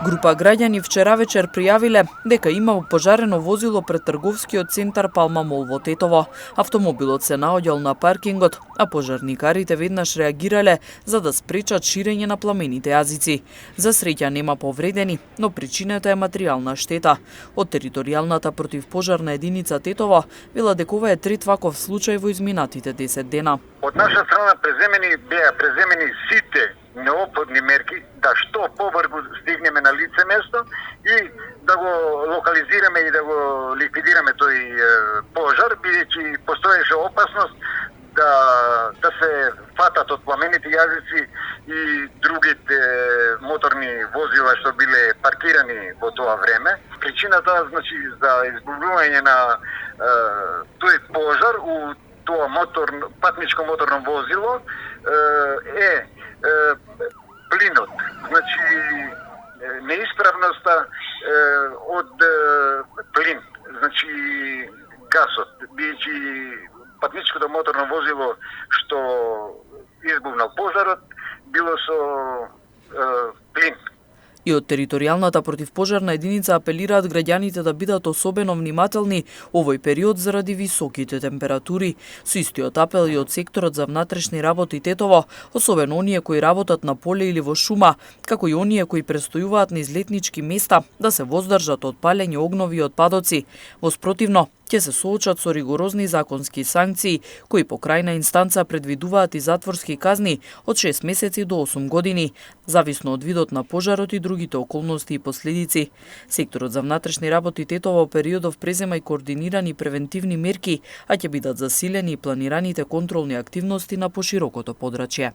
Група граѓани вчера вечер пријавиле дека има пожарено возило пред трговскиот центар Палма Мол во Тетово. Автомобилот се наоѓал на паркингот, а пожарникарите веднаш реагирале за да спречат ширење на пламените јазици. За среќа нема повредени, но причината е материјална штета. Од територијалната противпожарна единица Тетово вела дека ова е трет ваков случај во изминатите 10 дена. Од наша страна беа преземени сите неопходни мерки да што побрзо стигнеме на лице место и да го локализираме и да го ликвидираме тој пожар, бидејќи постоеше опасност да се фатат од пламените јазици и другите моторни возила што биле паркирани во тоа време. Причината за избавување на тој пожар у тоа патничко моторно возило е плинот. Неисправноста од плин, гасот, бидејќи патничкото моторно возило што избувнал пожарот било со плин. И од територијалната противпожарна единица апелираат граѓаните да бидат особено внимателни овој период заради високите температури. Со истиот апел и од секторот за внатрешни работи Тетово, особено оние кои работат на поле или во шума, како и оние кои престојуваат на излетнички места, да се воздржат од палење огнови и отпадоци. Воспротивно, ќе се соочат со ригорозни законски санкции, кои по крајна инстанца предвидуваат и затворски казни од 6 месеци до 8 години, зависно од видот на пожарот и другите околности и последици. Секторот за внатрешни работи Тетово периодов презема и координирани превентивни мерки, а ќе бидат засилени и планираните контролни активности на поширокото подрачје.